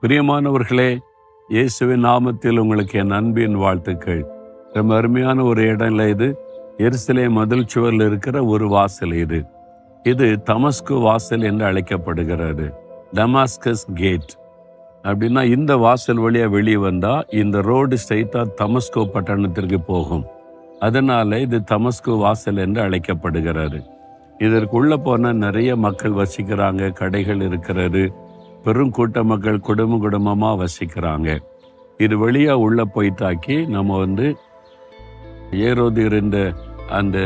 பிரியமானவர்களே, இயேசுவின் நாமத்தில் உங்களுக்கு என் அன்பின் வாழ்த்துக்கள். ரொம்ப அருமையான ஒரு இடம் இல்லை இது. எருசலேம் மதில் சுவரில் இருக்கிற ஒரு வாசல் இது தமஸ்கு வாசல் என்று அழைக்கப்படுகிறது. டமாஸ்கஸ் கேட் அப்படின்னா இந்த வாசல் வழியா வெளியே வந்தா இந்த ரோடு ஸ்ட்ரைட்டா தமஸ்கோ பட்டணத்திற்கு போகும். அதனால இது தமஸ்கு வாசல் என்று அழைக்கப்படுகிறது. இதற்குள்ள போன நிறைய மக்கள் வசிக்கிறாங்க, கடைகள் இருக்கிறது, பெரும் கூட்ட மக்கள் குடும்பமாக வசிக்கிறாங்க. இது வழியா உள்ள போய்த்தாக்கி நம்ம ஏரோது இருந்த அந்த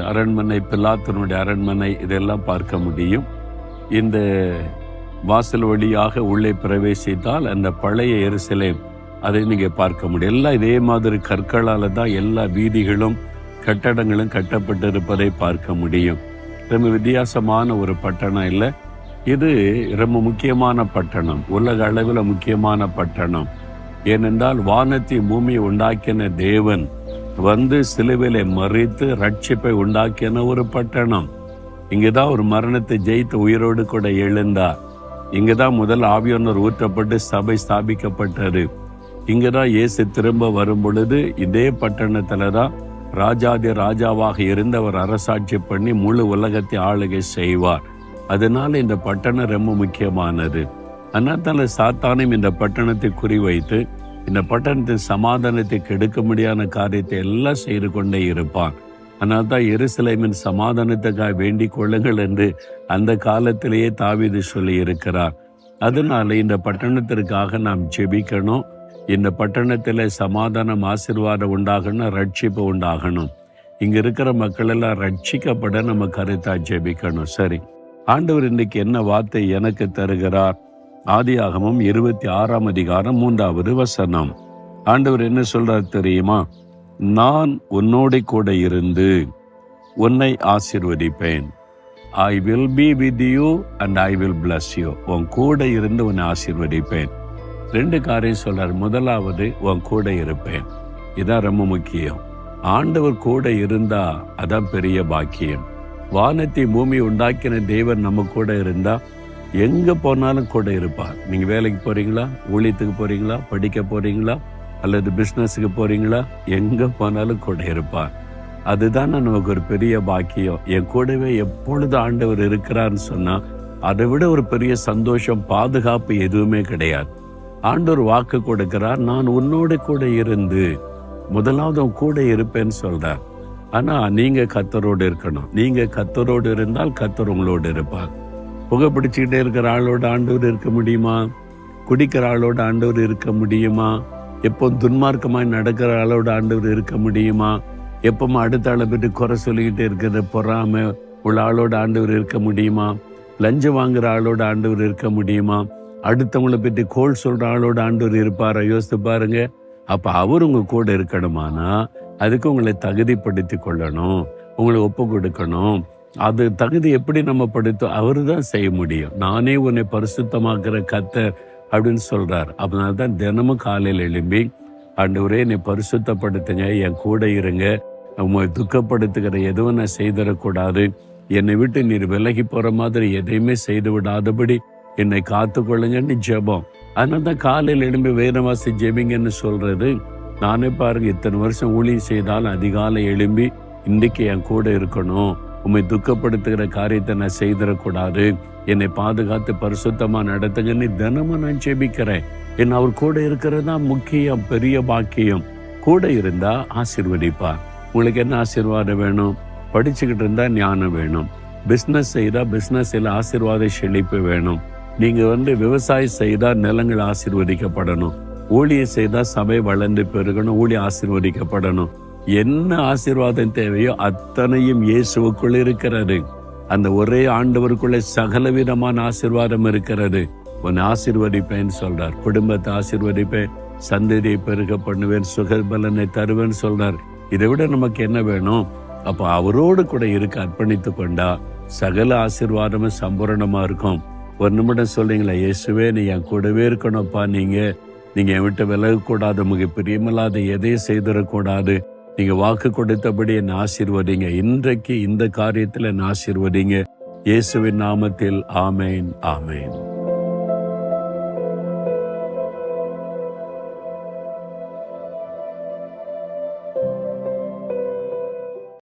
அரண்மனை, பிலாத்தினுடைய அரண்மனை இதெல்லாம் பார்க்க முடியும். இந்த வாசல் வழியாக உள்ளே பிரவேசித்தால் அந்த பழைய எருசலேம் அதை நீங்க பார்க்க முடியும். எல்லாம் இதே மாதிரி கற்களால தான் எல்லா வீதிகளும் கட்டடங்களும் கட்டப்பட்டிருப்பதை பார்க்க முடியும். ரொம்ப வித்தியாசமான ஒரு பட்டணம் இல்லை, இது ரொம்ப முக்கியமான பட்டணம், உலக அளவில் முக்கியமான பட்டணம். ஏனென்றால் வானத்தை பூமியை உண்டாக்கின தேவன் சிலுவையிலே மறித்து ரட்சிப்பை உண்டாக்கின ஒரு பட்டணம். இங்கதான் ஒரு மரணத்தை ஜெயித்து உயிரோடு கூட எழுந்தார். இங்கதான் முதல் ஆவியானவர் ஊற்றப்பட்டு சபை ஸ்தாபிக்கப்பட்டது. இங்கதான் இயேசு திரும்ப வரும் பொழுது இதே பட்டணத்துலதான் ராஜாதி ராஜாவாக இருந்தவர் அரசாட்சி பண்ணி முழு உலகத்தை ஆளுகை செய்வார். அதனால இந்த பட்டணம் ரொம்ப முக்கியமானது. அதனால சாத்தானும் இந்த பட்டணத்தை குறிவைத்து இந்த பட்டணத்தின் சமாதானத்தை கெடுக்க முடியாத காரியத்தை எல்லாம் செய்து கொண்டே இருப்பான். அதனால்தான் எருசலேமின் சமாதானத்துக்காக வேண்டிக் கொள்ளுங்கள் என்று அந்த காலத்திலேயே தாவீது சொல்லி இருக்கிறார். அதனால இந்த பட்டணத்திற்காக நாம் ஜெபிக்கணும். இந்த பட்டணத்தில் சமாதானம், ஆசீர்வாதம் உண்டாகணும், ரட்சிப்பு உண்டாகணும். இங்க இருக்கிற மக்கள் எல்லாம் ரட்சிக்கப்பட நம்ம கருத்தா ஜெபிக்கணும். சரி, ஆண்டவர் இன்னைக்கு என்ன வார்த்தை எனக்கு தருகிறார்? ஆதியாகமம் 26ஆம் அதிகாரம் 3வது வசனம். ஆண்டவர் என்ன சொல்றார் தெரியுமா? நான் உன்னோட கூட இருந்து உன்னை ஆசீர்வதிப்பேன். I will be with you and I will bless you. உன் கூட இருந்து உன்னை ஆசீர்வதிப்பேன். 2 காரியம் சொல்றார். முதலாவது, உன் கூட இருப்பேன். இதான் ரொம்ப முக்கியம். ஆண்டவர் கூட இருந்தா அதான் பெரிய பாக்கியம். வானத்தை பூமி உண்டாக்கின தேவன் நம்ம கூட இருந்தா எங்க போனாலும் கூட இருப்பார். நீங்க வேலைக்கு போறீங்களா, ஊழியத்துக்கு போறீங்களா, படிக்க போறீங்களா, அல்லது பிசினஸுக்கு போறீங்களா, எங்க போனாலும் கூட இருப்பார். அதுதான் நமக்கு ஒரு பெரிய பாக்கியம். என் கூடவே எப்பொழுது ஆண்டவர் இருக்கிறார்னு சொன்னா அதை விட ஒரு பெரிய சந்தோஷம், பாதுகாப்பு எதுவுமே கிடையாது. ஆண்டவர் வாக்கு கொடுக்கிறார், நான் உன்னோட கூட இருந்து முதலாவது உன் கூட இருப்பேன்னு சொல்றார். ஆனா நீங்க கர்த்தரோடு இருக்கணும். நீங்க கர்த்தரோடு இருந்தால் கர்த்தர் உங்களோடு இருப்பார். புகைப்பிடிச்சுக்கிட்டே இருக்கிற ஆளோட ஆண்டவர் இருக்க முடியுமா? குடிக்கிற ஆளோட ஆண்டவர் இருக்க முடியுமா? எப்போ துன்மார்க்கமாய் நடக்கிற ஆளோட ஆண்டவர் இருக்க முடியுமா? எப்பவுமே அடுத்த ஆளை பற்றி குறை சொல்லிக்கிட்டே இருக்கிற பொறாம உள்ள ஆளோட ஆண்டவர் இருக்க முடியுமா? லஞ்சம் வாங்குற ஆளோட ஆண்டவர் இருக்க முடியுமா? அடுத்தவங்களை பற்றி கோல் சொல்ற ஆளோட ஆண்டவர் இருப்பாரா? யோசித்து பாருங்க. அப்ப அவர் உங்க கூட இருக்கணுமானா அதுக்கு உங்களை தகுதிப்படுத்தி கொள்ளணும், உங்களை ஒப்பு கொடுக்கணும். அது தகுதி எப்படி நம்ம படுத்தோம்? அவரு தான் செய்ய முடியும். நானே உன்னை பரிசுத்தமாக்குற கர்த்தர் அப்படின்னு சொல்றார். அதனால்தான் தினமும் காலையில் எழும்பி, ஆண்டவரே என்னை பரிசுத்தப்படுத்துங்க, என் கூட இருங்க, உங்களை துக்கப்படுத்துகிற எதுவும் நான் செய்திடக்கூடாது, என்னை விட்டு நீர் விலகி போற மாதிரி எதையுமே செய்து விடாதபடி என்னை காத்து கொள்ளுங்கன்னு ஜெபம். அதனால தான் காலையில் எழும்பி வேதவாசி ஜெபிங்கன்னு சொல்றது. நானே பாருங்க, இத்தனை வருஷம் ஊழியம் செய்தாலும் அதிகாலை எழும்பி இன்னைக்கு என் கூட இருக்கணும், உண்மை துக்கப்படுத்துகிற காரியத்தை நான் செய்திடக்கூடாது, என்னை பாதுகாத்து பரிசுத்தமா நடத்துங்கன்னு தினமும் நான் ஜெபிக்கிறேன். என்ன அவர் கூட இருக்கிறது தான் முக்கியம், பெரிய பாக்கியம். கூட இருந்தா ஆசீர்வதிப்பார். உங்களுக்கு என்ன ஆசீர்வாதம் வேணும்? படிச்சுக்கிட்டு இருந்தா ஞானம் வேணும். பிஸ்னஸ் செய்தா பிஸ்னஸில் ஆசீர்வாத செழிப்பு வேணும். நீங்க விவசாயம் செய்தா நிலங்கள் ஆசீர்வதிக்கப்படணும். ஊழியம் செய்தா சபை வளர்ந்து பெருகணும், ஊழியம் ஆசீர்வதிக்கப்படணும். என்ன ஆசீர்வாதம் தேவையோ அத்தனையும் இயேசுவுக்குள் இருக்கிறது. அந்த ஒரே ஆண்டவருக்குள்ள சகல விதமான ஆசீர்வாதம் இருக்கிறது. உன்னை ஆசீர்வதிப்பேன்னு சொல்றார். குடும்பத்தை ஆசீர்வதிப்பேன், சந்ததியை பெருக பண்ணுவேன், சுகபலனை தருவேன்னு சொல்றார். இதை விட நமக்கு என்ன வேணும்? அப்ப அவரோடு கூட இருக்க அர்ப்பணித்து கொண்டா சகல ஆசீர்வாதமும் சம்பூரணமா இருக்கும். ஒரு நிமிடம் சொல்றீங்களா, இயேசுவே நீ என் கூடவே இருக்கணும்ப்பா, நீங்க என் விட்டு விலகக்கூடாது, உங்களுக்கு பிரியமில்லாத எதையும் செய்திடக்கூடாது, நீங்க வாக்கு கொடுத்தபடி என்னை ஆசீர்வதிங்க. இன்றைக்கு இந்த காரியத்தில் என்னை ஆசீர்வதிங்க. இயேசுவின் நாமத்தில் ஆமேன், ஆமேன்.